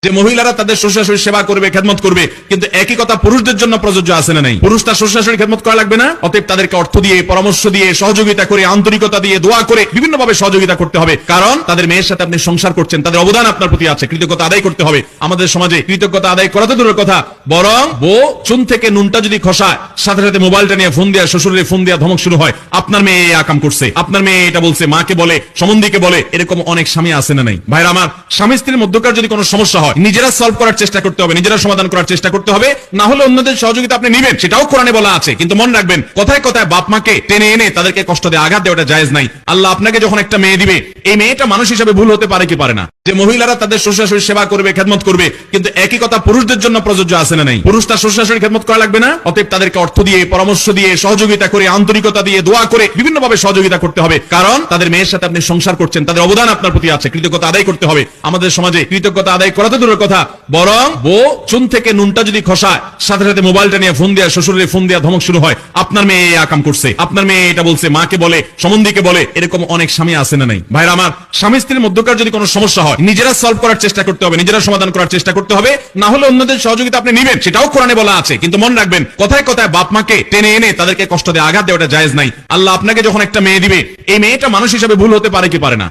যে মহিলারা তাদের শ্বশুর শাশুড়ির সেবা করবে, খেদমত করবে, কিন্তু একই কথা পুরুষদের জন্য প্রযোজ্য আছে না নাই? পুরুষ তার শ্বশুর শাশুড়ির খেদমত করা লাগবে না? অতএব তাদেরকে অর্থ দিয়ে, পরামর্শ দিয়ে, সহযোগিতা করে, আন্তরিকতা দিয়ে, দোয়া করে বিভিন্নভাবে সহযোগিতা করতে হবে। কারণ তাদের মেয়ের সাথে আপনি সংসার করছেন, তাদের অবদান আপনার প্রতি আছে, কৃতজ্ঞতা আদায় করতে হবে। আমাদের সমাজে কৃতজ্ঞতা আদায় করা তো দূরের কথা, বরং বউ চুন থেকে নুনটা যদি খসায়, সাথে সাথে মোবাইলটা নিয়ে ফোন দেয়া, শ্বশুরের ফোন দেয়া ধমক শুরু হয়, আপনার মেয়ে এই আকাম করছে, আপনার মেয়ে এটা বলছে, মাকে বলে, সম্বন্ধীকে বলে। এরকম অনেক স্বামী আছে না নাই? ভাইরা আমার, স্বামী স্ত্রীর মধ্যকার যদি কোনো সমস্যা হয়, নিজেরা সলভ করার চেষ্টা করতে হবে, নিজেরা সমাধান করার চেষ্টা করতে হবে। না হলে অন্যদের সহযোগিতা আপনি নেবেন, সেটাও কোরআনে বলা আছে। কিন্তু মনে রাখবেন, কথায় কথায় বাপ মাকে টেনে এনে তাদেরকে কষ্ট দিয়ে আঘাত দেওয়াটা জায়েজ নাই। আল্লাহ আপনাকে যখন একটা মেয়ে দিবে, এই মেয়েটা মানুষ হিসেবে ভুল হতে পারে কি পারে না? যে মহিলারা তাদের শ্বশুর শাশুড়ির সেবা করবে, খেদমত করবে, কিন্তু একই কথা পুরুষদের জন্য প্রযোজ্য আছে না নাই? পুরুষ তার শ্বশুর শাশুড়ির খেদমত করা লাগবে না? অতএব তাদেরকে অর্থ দিয়ে, পরামর্শ দিয়ে, সহযোগিতা করে, আন্তরিকতা দিয়ে, দোয়া করে বিভিন্নভাবে সহযোগিতা করতে হবে। কারণ তাদের মেয়ের সাথে আপনি সংসার করছেন, তাদের অবদান আপনার প্রতি আছে, কৃতজ্ঞতা আদায় করতে হবে। আমাদের সমাজে কৃতজ্ঞতা আদায় করা তো দূরের কথা, বরং বউ চুন থেকে নুনটা যদি খসায়, সাথে সাথে মোবাইলটা নিয়ে ফোন দেয়া, শ্বশুরের ফোন দেয়া ধমক শুরু হয়, আপনার মেয়ে এই আকাম করছে, আপনার মেয়ে এটা বলছে, মাকে বলে, সম্বন্ধীকে বলে। এরকম অনেক স্বামী আছে না নাই? ভাইরা আমার, স্বামী স্ত্রীর মধ্যকার যদি কোনো সমস্যা হয়, নিজেরা সলভ করার চেষ্টা করতে হবে, নিজেরা সমাধান করার চেষ্টা করতে হবে। না হলে অন্যদের সহযোগিতা আপনি নেবেন, সেটাও কোরআনে বলা আছে। কিন্তু মনে রাখবেন, কথায় কথায় বাপ মাকে টেনে এনে তাদেরকে কষ্ট দিয়ে আঘাত দেওয়াটা জায়েজ নাই। আল্লাহ আপনাকে যখন একটা মেয়ে দিবে, এই মেয়েটা মানুষ হিসেবে ভুল হতে পারে কি পারে না?